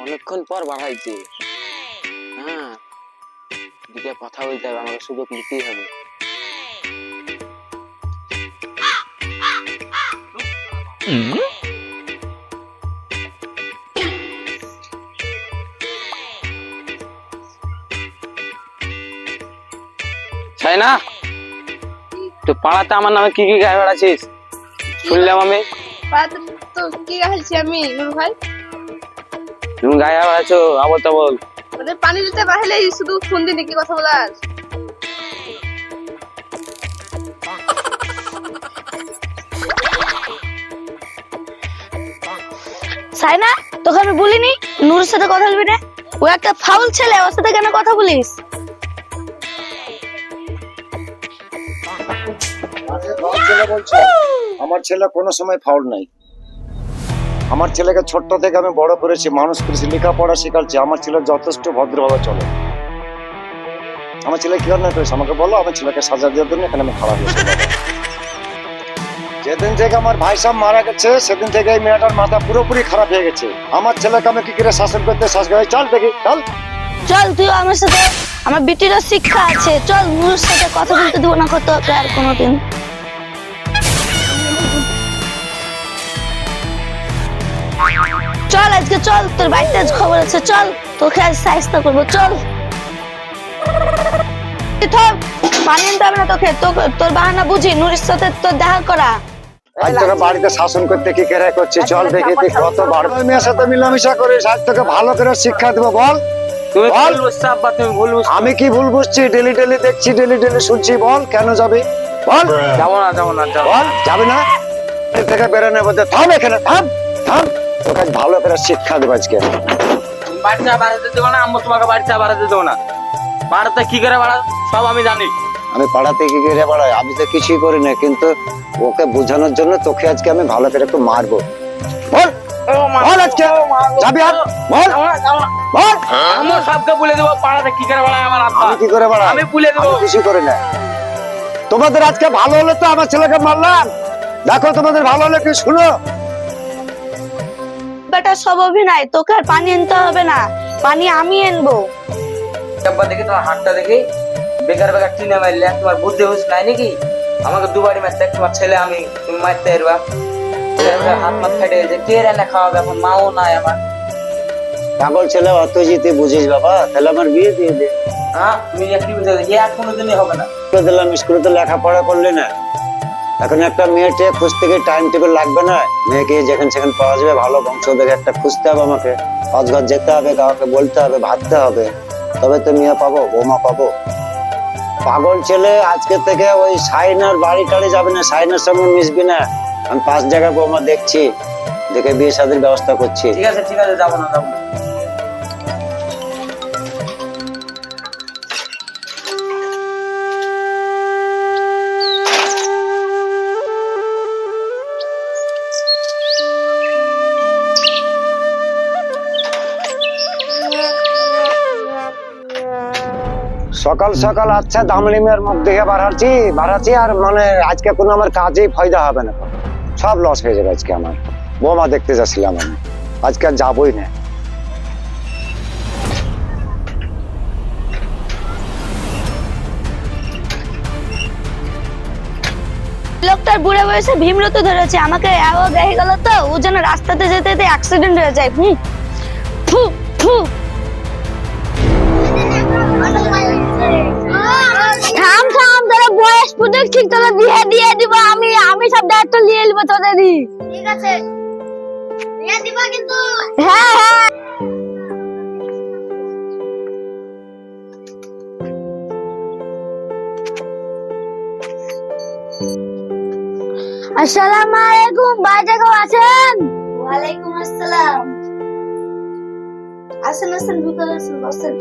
অনেকক্ষণ পর বাড়াইছে। হ্যাঁ, দিকে কথা বলতে হবে, আমাকে সুযোগ নিতেই হবে। না তো পাড়াতে আমার নামে কি কি গায়ে বেড়াচ্ছিস শুনলাম আমি। তো কি গাইছি আমি নুর ভাই? তুমি গায়ে বেড়াচ্ছো আবল তাবল। পানি দিতে বাড়লে শুধু ফোন দিয়ে কি কথা বলার? সাইনা, তোকে আমি বলিনি নূরের সাথে কথা বলবি না? ও একটা ফাউল ছেলে, ওর সাথে কেন কথা বলিস? আমার ছেলে কোনো সময় ফাউল নাই। আমার ছেলেকে ছোট্ট থেকে আমি বড় করেছি, মানুষ করেছি, লেখাপড়া শেখাচ্ছি। আমার ছেলে যথেষ্ট ভদ্রভাবে চলে। আমার ছেলে কি অন্যায় করেছে আমাকে বলো, আমার ছেলেকে সাজা দিয়ে দেন, এখানে আমি খারাপ হয়েছি। যেদিন থেকে আমার ভাই সাহেব মারা গেছে সেদিন থেকে এই মেয়েটার মাথা পুরোপুরি খারাপ হয়ে গেছে। আমার ছেলেকে আমি কি করে শাসন করতে চল দেখি চল চল, তুই আমার সাথে, আমার বিটিরও শিক্ষা আছে। চল, নূরের সাথে কথা বলতে দিব না কত আর কোনোদিন। চল আজকে, চল, তোর বাড়িতে আজ খবর আছে। চল, তোকে আজ সাহায্য করবো। চল, পানি আনতে হবে না তোকে, তোর বাহানা বুঝি নূরের সাথে তোর দেখা করা। আজ তোকে বাড়িতে শাসন করতে কি করে করছি, চল দেখি তুই কত বড় মেয়ের সাথে মিলামিশা করিস। আজ তোকে ভালো করে শিক্ষা দেবো। বল আমি কি ভুল বুঝছি? ডেলি ডেলি দেখছি, ডেলি ডেলি শুনছি। বল কেন যাবি? বল যাবো না বল যাবে না? এর থেকে বেরোনো বলতে থাম, এখানে থাম থাম। তোকে ভালো করে শিক্ষা দেবো আজকে। বাড়িতে বাড়াতে দেবো না, আম্মু তোমাকে বাড়িতে বাড়াতে দেবো না। বাড়াতে কি করে বাড়া সব আমি জানি। আমি পাড়াতে কি করে বাড়াই? আমি তো কিছুই করি না, কিন্তু ওকে বোঝানোর জন্য তোকে আজকে আমি ভালো করে একটু মারবো। বল বল আজকে যাবি? আর বল বল। আমি সবকে বলে দেবো পাড়াতে কি করে বাড়ায় আমার আব্বা। আমি কি করে বাড়াই? আমি বলে দেবো। কিছু করি না। তোমাদের আজকে ভালো হলে তো আমার ছেলেকে মারলাম। দেখো তোমাদের ভালো হলে কি শুনো। বেটা সব অভিনয়, তোকে আর পানি আনতে হবে না, পানি আমি আনবো। আব্বা দেখি তোমার হাতটা দেখি বেকার বেকার টিনে মারলে তোমার বুদ্ধি হুঁশ নাই নাকি? আমাকে দুবারই মারতে, তোমার ছেলে আমি, তুমি মারতে এরবা হাত মাত ফেটে গেছে। কে রান্না খাওয়াবে? এখন মাও নাই আমার। পাগল ছেলে অত তুই বুঝিস বাবা, তাহলে আমার বিয়ে দিয়ে দে। হ্যাঁ, তুমি একটু বুঝে আর কোনোদিনই হবে না। দিলাম, স্কুলে তো লেখাপড়া করলি না। এখন একটা মেয়েটে খুঁজতে গিয়ে টাইম টেবিল লাগবে না? মেয়েকে যেখানে সেখানে পাওয়া যাবে, ভালো বংশ দেখে একটা খুঁজতে হবে। আমাকে অজগর যেতে হবে, কাউকে বলতে হবে, ভাবতে হবে, তবে তো মেয়ে পাবো, বৌমা পাবো। পাগল ছেলে, আজকে থেকে ওই সাইনার বাড়ি টাড়ি যাবে না, সাইনার সঙ্গে মিশবি না। আমি 5 জায়গায় বৌমা দেখছি, দেখে বিয়ে শাদীর ব্যবস্থা করছি। ঠিক আছে যাবো না। সকাল সকাল আচ্ছা দামলিমের মুখ দেখে বাড়াচ্ছি আর মানে আজকে কোনো আমার কাজেই ফায়দা হবে না, সব লস হয়ে যাবে আজকে। আমার বৌমা দেখতে যাচ্ছিলাম আমি, আজকে আর যাবোই না। লোকটার বুড়ে বয়সে ভীমরতি ধরেছে, আমাকে এও দেখে গেল তো ও যেন রাস্তাতে যেতে যেতে অ্যাক্সিডেন্ট হয়ে যায়। ফু ফু। থাম থাম, তোরা বয়স পুজো ঠিক তোরা বিয়ে দিয়ে দিব। আমি সব দায়িত্ব নিয়ে নিব তোদেরই। ঠিক আছে, বিয়ে দিবা কিন্তু। হ্যাঁ হ্যাঁ। আসসালামু আলাইকুম, বাড়িতে কেউ আছেন? ওয়ালাইকুম আসসালাম। আসেন ভিতরে আসেন, বসেন।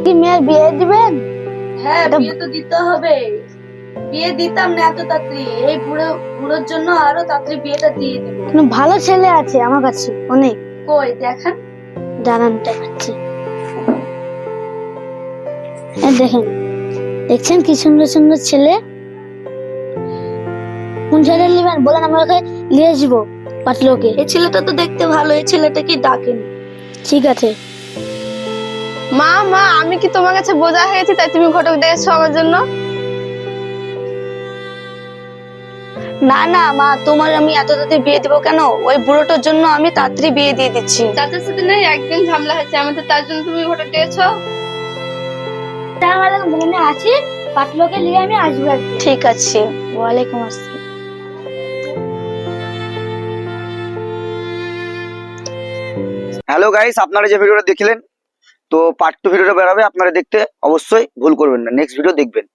কি মেয়ের বিয়ে দিবেন? হ্যাঁ, বিয়ে তো দিতে হবে। বিয়ে দিতাম না এত তাড়াতাড়ি, এই বুড়োর জন্য আরো তাড়াতাড়ি বিয়েটা দিয়ে দেবো। ভালো ছেলে আছে আমার কাছে অনেক। কই দেখান। দাঁড়ান দেখাচ্ছি। দেখছেন কি সুন্দর সুন্দর ছেলে। কোন ছেলে নেবেন বলেন, আমরা ওকে নিয়ে আসবো পাতলোকে। এই ছেলেটা তো দেখতে ভালো, এই ছেলেটাকে ডাকেন। ঠিক আছে। মা মা আমি কি তোমার কাছে বোঝা হয়েছি তাই তুমি ঘটক দেখেছো আমার জন্য? না না মা, তোমার আমি এত তাড়াতাড়ি বিয়ে দিব কেন? ওই বুড়োটার জন্য আমি তাড়াতাড়ি বিয়ে দিয়ে দিচ্ছি। চাচার সাথে নেই একদিন ঝামেলা হয়েছে আমাদের, তার জন্য তুমি ঘটক ডেকেছো? আমাদের মনে আছে, পাতলোকে নিয়ে আমি আসবো একদিন। ঠিক আছে। ওয়ালাইকুম আসসালাম। হ্যালো গাইস, আপনারা যে ভিডিওটা দেখলেন, তো পার্ট 2 ভিডিওটা বেরোবে, আপনারা দেখতে অবশ্যই ভুল করবেন না, নেক্সট ভিডিও দেখবেন।